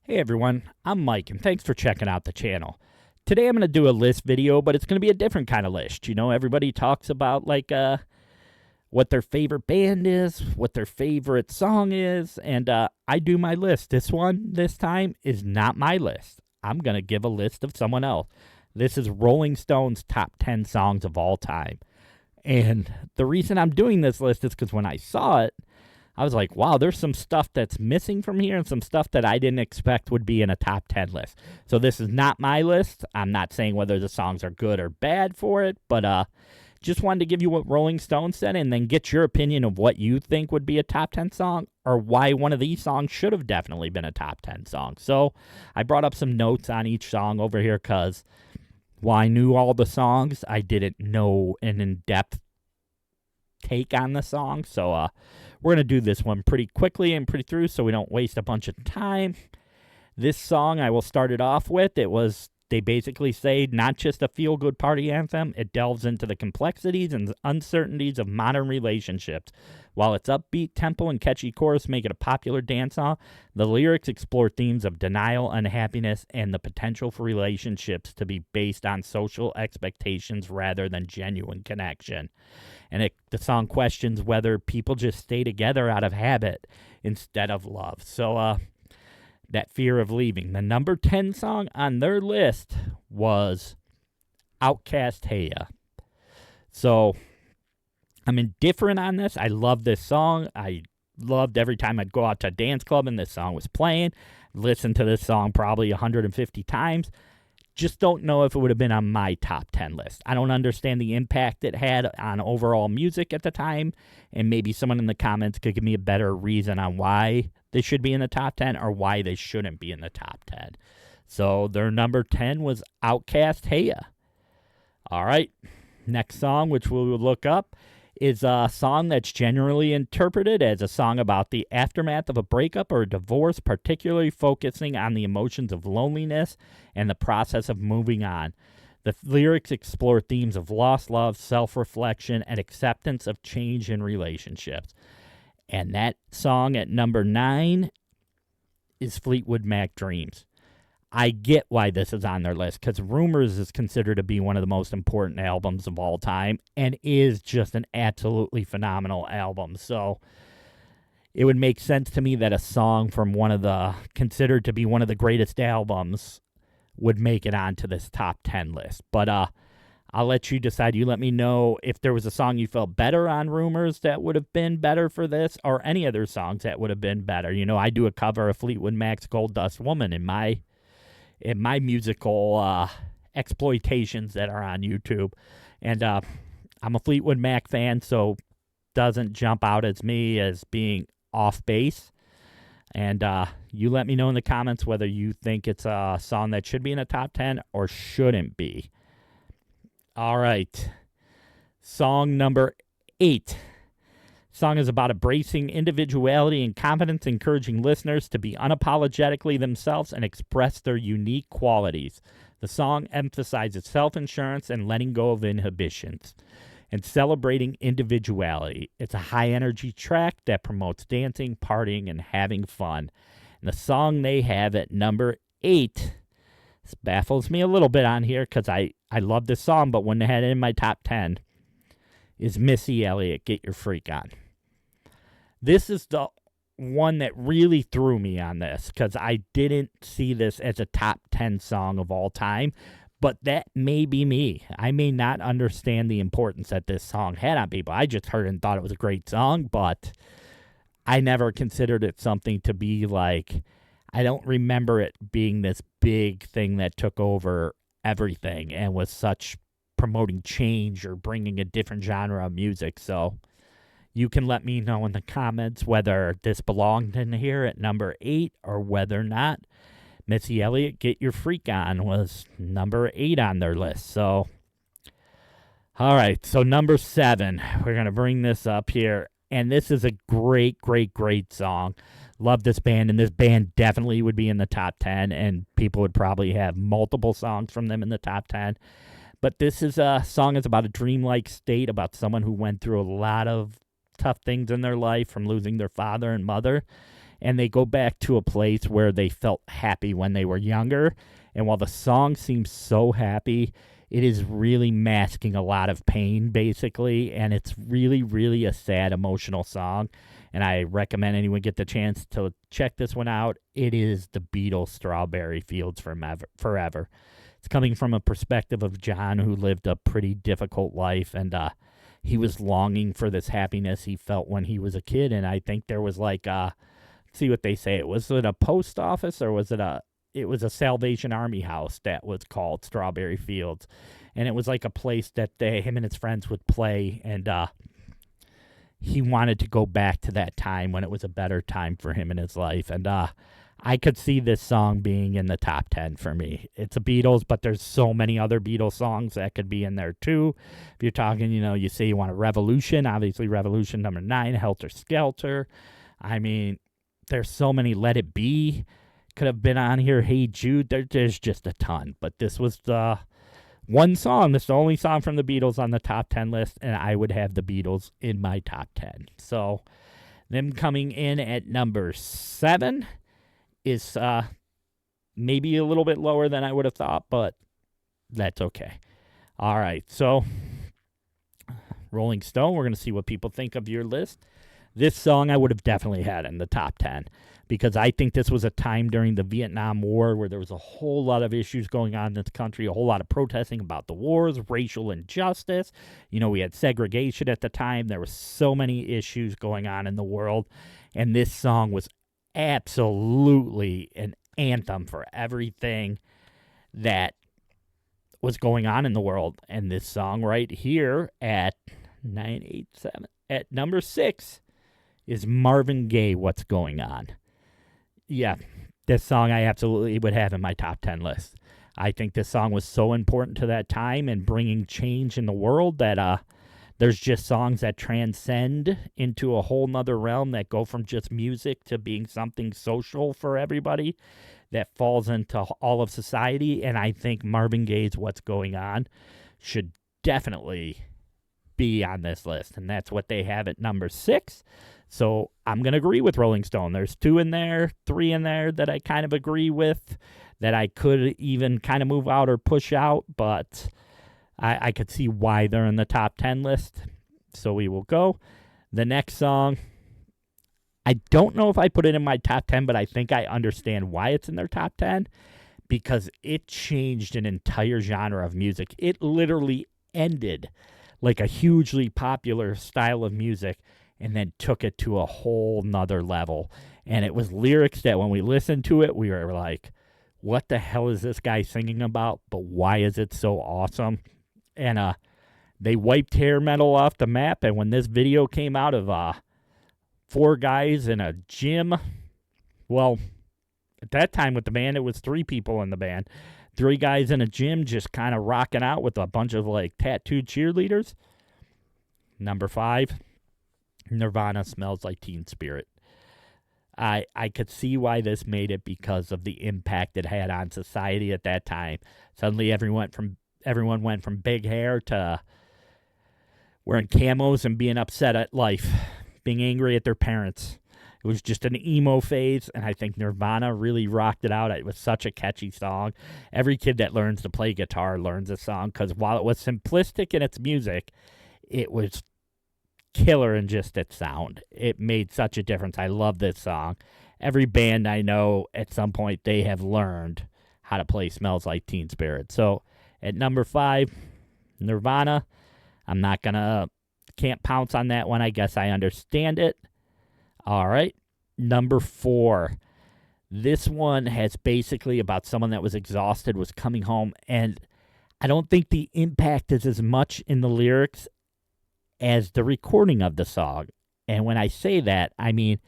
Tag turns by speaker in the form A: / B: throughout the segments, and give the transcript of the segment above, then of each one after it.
A: Hey everyone, I'm Mike and thanks for checking out the channel. Today I'm going to do a list video, but it's going to be a different kind of list. You know, everybody talks about what their favorite band is, what their favorite song is, and I do my list. This time is not my list. I'm going to give a list of someone else. This is Rolling Stone's top 10 songs of all time. And the reason I'm doing this list is because when I saw it, I was like, wow, there's some stuff that's missing from here and some stuff that I didn't expect would be in a top 10 list. So this is not my list. I'm not saying whether the songs are good or bad for it, but just wanted to give you what Rolling Stone said and then get your opinion of what you think would be a top 10 song or why one of these songs should have definitely been a top 10 song. So I brought up some notes on each song over here because while I knew all the songs, I didn't know an in-depth take on the song. So we're going to do this one pretty quickly and pretty through so we don't waste a bunch of time. This song, I will start it off with. They basically say not just a feel-good party anthem, it delves into the complexities and uncertainties of modern relationships. While its upbeat tempo and catchy chorus make it a popular dance song, the lyrics explore themes of denial, unhappiness, and the potential for relationships to be based on social expectations rather than genuine connection. And the song questions whether people just stay together out of habit instead of love. So, that fear of leaving. The number 10 song on their list was Outkast Hey Ya. So, I'm indifferent on this. I love this song. I loved every time I'd go out to a dance club and this song was playing. Listened to this song probably 150 times. Just don't know if it would have been on my top 10 list. I don't understand the impact it had on overall music at the time, and maybe someone in the comments could give me a better reason on why they should be in the top 10 or why they shouldn't be in the top 10. So their number 10 was Outkast Hey Ya. All right, next song, which we will look up, is a song that's generally interpreted as a song about the aftermath of a breakup or a divorce, particularly focusing on the emotions of loneliness and the process of moving on. The lyrics explore themes of lost love, self-reflection, and acceptance of change in relationships. And that song at number 9 is Fleetwood Mac Dreams. I get why this is on their list because Rumors is considered to be one of the most important albums of all time and is just an absolutely phenomenal album. So it would make sense to me that a song from considered to be one of the greatest albums would make it onto this top 10 list. But I'll let you decide. You let me know if there was a song you felt better on Rumors that would have been better for this or any other songs that would have been better. You know, I do a cover of Fleetwood Mac's Gold Dust Woman in my musical exploitations that are on YouTube. And I'm a Fleetwood Mac fan, so doesn't jump out as me as being off base. And you let me know in the comments whether you think it's a song that should be in the top 10 or shouldn't be. All right. Song number 8. Song is about embracing individuality and confidence, encouraging listeners to be unapologetically themselves and express their unique qualities. The song emphasizes self-assurance and letting go of inhibitions and celebrating individuality. It's a high-energy track that promotes dancing, partying, and having fun. And the song they have at number 8, this baffles me a little bit on here because I love this song, but when they had it in my top 10, is Missy Elliott, Get Your Freak On. This is the one that really threw me on this because I didn't see this as a top 10 song of all time, but that may be me. I may not understand the importance that this song had on people. I just heard and thought it was a great song, but I never considered it something to be like, I don't remember it being this big thing that took over everything and was such promoting change or bringing a different genre of music. So you can let me know in the comments whether this belonged in here at number 8 or whether or not Missy Elliott, Get Your Freak On was number 8 on their list. So, all right. So number 7, we're going to bring this up here. And this is a great, great, great song. Love this band. And this band definitely would be in the top 10. And people would probably have multiple songs from them in the top 10. But this is a song that's about a dreamlike state, about someone who went through a lot of tough things in their life, from losing their father and mother, and they go back to a place where they felt happy when they were younger. And while the song seems so happy, it is really masking a lot of pain, basically, and it's really, really a sad, emotional song. And I recommend anyone get the chance to check this one out. It is the Beatles' Strawberry Fields Forever. It's coming from a perspective of John, who lived a pretty difficult life, and he was longing for this happiness he felt when he was a kid. And I think there was like, see what they say, was it a post office, or was it was a Salvation Army house that was called Strawberry Fields. And it was like a place that him and his friends would play, and he wanted to go back to that time when it was a better time for him in his life. And I could see this song being in the top 10 for me. It's a Beatles, but there's so many other Beatles songs that could be in there too. If you're talking, you say you want a Revolution, obviously Revolution number 9, Helter Skelter. I mean, there's so many. Let It Be could have been on here. Hey Jude, there's just a ton. But this was the one song. This is the only song from the Beatles on the top 10 list, and I would have the Beatles in my top 10. So them coming in at number 7 is maybe a little bit lower than I would have thought, but that's okay. All right, so Rolling Stone, we're going to see what people think of your list. This song I would have definitely had in the top 10 because I think this was a time during the Vietnam War where there was a whole lot of issues going on in this country, a whole lot of protesting about the wars, racial injustice. We had segregation at the time. There were so many issues going on in the world, and this song was absolutely an anthem for everything that was going on in the world. And this song right here at 987 at number 6 is Marvin Gaye, What's Going On. Yeah, this song I absolutely would have in my top 10 list. I think this song was so important to that time and bringing change in the world that there's just songs that transcend into a whole nother realm that go from just music to being something social for everybody that falls into all of society. And I think Marvin Gaye's What's Going On should definitely be on this list. And that's what they have at number 6. So I'm going to agree with Rolling Stone. There's 2 in there, 3 in there that I kind of agree with, that I could even kind of move out or push out, but I could see why they're in the top 10 list. So we will go. The next song, I don't know if I put it in my top 10, but I think I understand why it's in their top 10, because it changed an entire genre of music. It literally ended like a hugely popular style of music and then took it to a whole nother level. And it was lyrics that when we listened to it, we were like, what the hell is this guy singing about? But why is it so awesome? And they wiped hair metal off the map. And when this video came out of 4 guys in a gym, well, at that time with the band, it was 3 people in the band. 3 guys in a gym just kind of rocking out with a bunch of like tattooed cheerleaders. Number 5, Nirvana, Smells Like Teen Spirit. I could see why this made it because of the impact it had on society at that time. Suddenly everyone went from big hair to wearing camos and being upset at life, being angry at their parents. It was just an emo phase, and I think Nirvana really rocked it out. It was such a catchy song. Every kid that learns to play guitar learns a song, because while it was simplistic in its music, it was killer in just its sound. It made such a difference. I love this song. Every band I know, at some point, they have learned how to play Smells Like Teen Spirit. So, at number 5, Nirvana. I'm not can't pounce on that one. I guess I understand it. All right. Number 4. This one has basically about someone that was exhausted, was coming home, and I don't think the impact is as much in the lyrics as the recording of the song. And when I say that, I mean,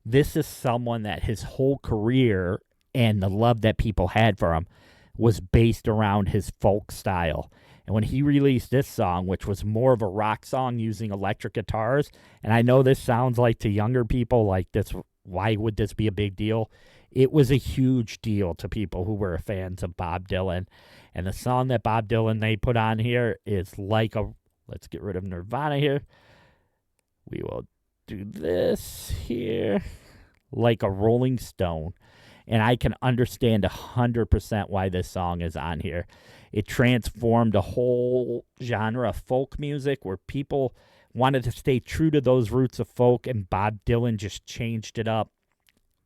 A: this is someone that his whole career and the love that people had for him was based around his folk style. And when he released this song, which was more of a rock song using electric guitars, and I know this sounds like to younger people like this, why would this be a big deal? It was a huge deal to people who were fans of Bob Dylan. And the song that Bob Dylan they put on here is like a, let's get rid of Nirvana here. We will do this here. like a Rolling Stone. And I can understand 100% why this song is on here. It transformed a whole genre of folk music where people wanted to stay true to those roots of folk, and Bob Dylan just changed it up,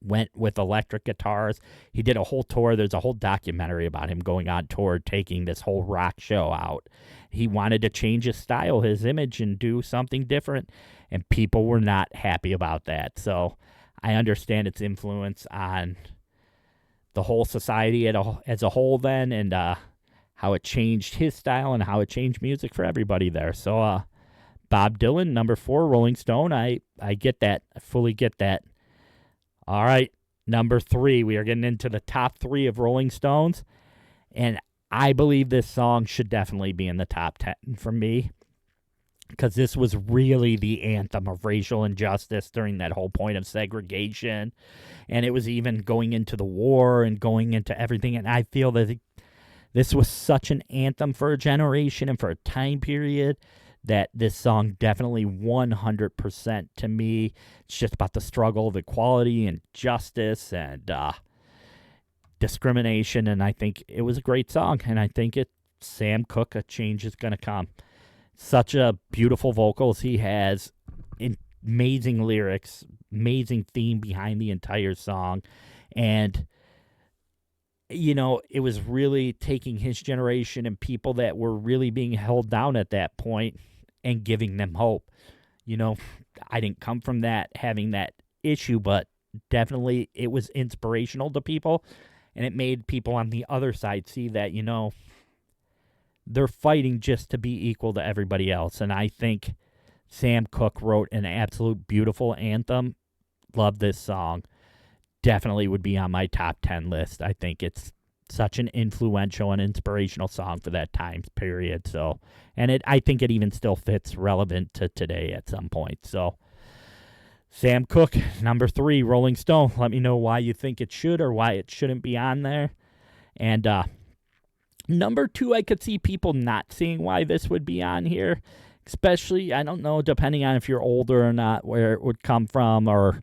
A: went with electric guitars. He did a whole tour. There's a whole documentary about him going on tour, taking this whole rock show out. He wanted to change his style, his image, and do something different, and people were not happy about that. So I understand its influence on the whole society as a whole then, and how it changed his style and how it changed music for everybody there. So Bob Dylan, number 4, Rolling Stone. I get that. I fully get that. All right, number 3. We are getting into the top 3 of Rolling Stones, and I believe this song should definitely be in the top 10 for me, because this was really the anthem of racial injustice during that whole point of segregation. And it was even going into the war and going into everything. And I feel that this was such an anthem for a generation and for a time period that this song definitely 100% to me. It's just about the struggle of equality and justice and discrimination. And I think it was a great song. And I think Sam Cooke, a change is going to come. Such a beautiful vocals he has, amazing lyrics, amazing theme behind the entire song. And, you know, it was really taking his generation and people that were really being held down at that point and giving them hope. You know, I didn't come from that, having that issue, but definitely it was inspirational to people. And it made people on the other side see that, you know, they're fighting just to be equal to everybody else. And I think Sam Cooke wrote an absolute beautiful anthem. Love this song. Definitely would be on my top 10 list. I think it's such an influential and inspirational song for that time period. So, and I think it even still fits relevant to today at some point. So, Sam Cooke, number 3, Rolling Stone. Let me know why you think it should or why it shouldn't be on there. And number 2, I could see people not seeing why this would be on here, especially, I don't know, depending on if you're older or not, where it would come from, or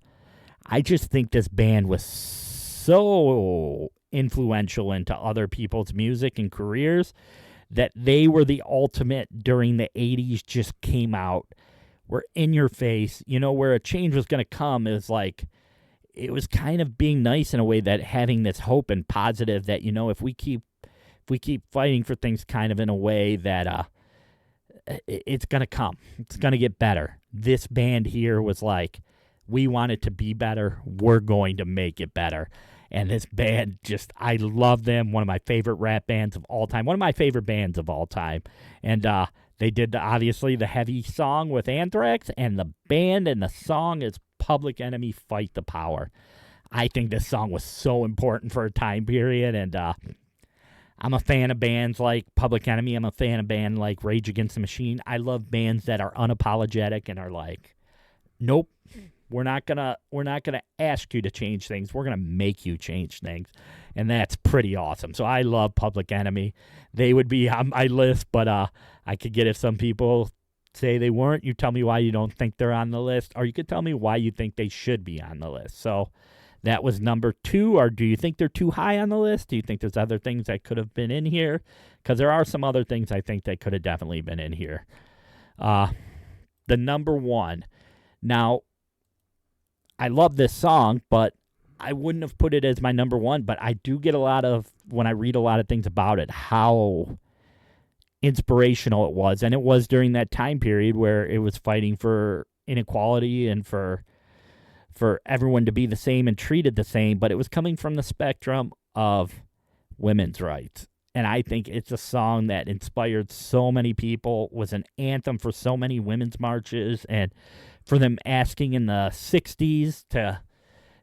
A: I just think this band was so influential into other people's music and careers that they were the ultimate during the 80s, just came out, were in your face, you know, where a change was going to come is like, it was kind of being nice in a way, that having this hope and positive that, you know, if we keep fighting for things kind of in a way that it's going to come. It's going to get better. This band here was like, we want it to be better. We're going to make it better. And this band just, I love them. One of my favorite rap bands of all time. One of my favorite bands of all time. And they did, obviously, the heavy song with Anthrax. And the band and the song is Public Enemy, Fight the Power. I think this song was so important for a time period. And I'm a fan of bands like Public Enemy. I'm a fan of bands like Rage Against the Machine. I love bands that are unapologetic and are like, nope, we're not gonna ask you to change things. We're gonna make you change things, and that's pretty awesome. So I love Public Enemy. They would be on my list, but I could get if some people say they weren't. You tell me why you don't think they're on the list, or you could tell me why you think they should be on the list. So that was number 2, or do you think they're too high on the list? Do you think there's other things that could have been in here? Because there are some other things I think that could have definitely been in here. The number 1. Now, I love this song, but I wouldn't have put it as my number 1, but I do get a lot of, when I read a lot of things about it, how inspirational it was. And it was during that time period where it was fighting for inequality and for everyone to be the same and treated the same, but it was coming from the spectrum of women's rights. And I think it's a song that inspired so many people, was an anthem for so many women's marches, and for them asking in the 60s to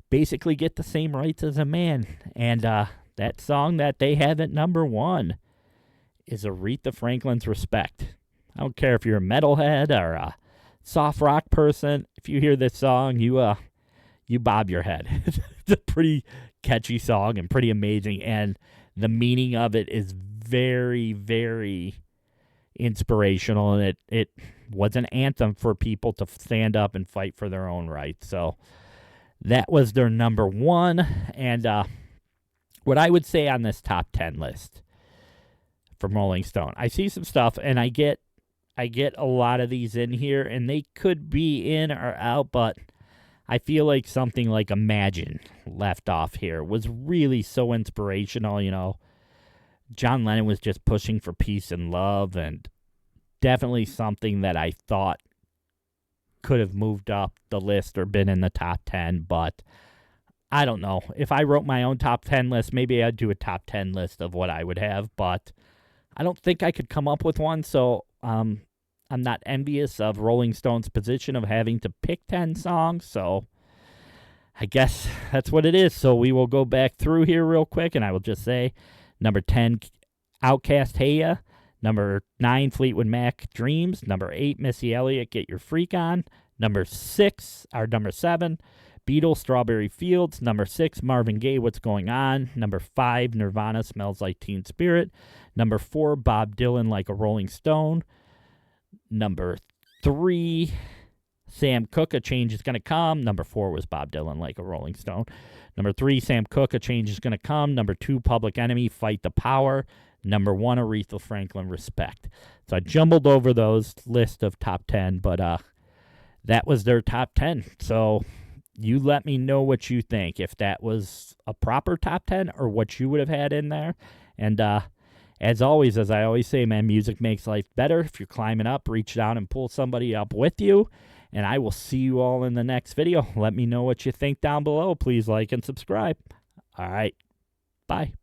A: basically get the same rights as a man. And that song that they have at number 1 is Aretha Franklin's Respect. I don't care if you're a metalhead or a soft rock person. If you hear this song, you bob your head. It's a pretty catchy song and pretty amazing, and the meaning of it is very, very inspirational, and it was an anthem for people to stand up and fight for their own rights. So That was their number one. And what I would say on this top 10 list from Rolling Stone, I see some stuff, and I get a lot of these in here, and they could be in or out, but I feel like something like Imagine left off here was really so inspirational, you know. John Lennon was just pushing for peace and love, and definitely something that I thought could have moved up the list or been in the top 10, but I don't know. If I wrote my own top 10 list, maybe I'd do a top 10 list of what I would have, but I don't think I could come up with one, so I'm not envious of Rolling Stone's position of having to pick 10 songs, so I guess that's what it is. So we will go back through here real quick, and I will just say, number 10, Outkast, Hey Ya. Number 9, Fleetwood Mac, Dreams. Number 8, Missy Elliott, Get Your Freak On. Number 7, Beatles, Strawberry Fields. Number 6, Marvin Gaye, What's Going On. Number 5, Nirvana, Smells Like Teen Spirit. Number 4, Bob Dylan, Like a Rolling Stone. Number 3, Sam Cooke, A Change Is Gonna Come. Number 4 was Bob Dylan, Like a Rolling Stone. Number 3, Sam Cooke, A Change Is Gonna Come. Number 2, Public Enemy, Fight the Power. Number 1, Aretha Franklin, Respect. So I jumbled over those list of top 10, but that was their top 10. So you let me know what you think, if that was a proper top 10 or what you would have had in there. And as always, as I always say, man, music makes life better. If you're climbing up, reach down and pull somebody up with you. And I will see you all in the next video. Let me know what you think down below. Please like and subscribe. All right. Bye.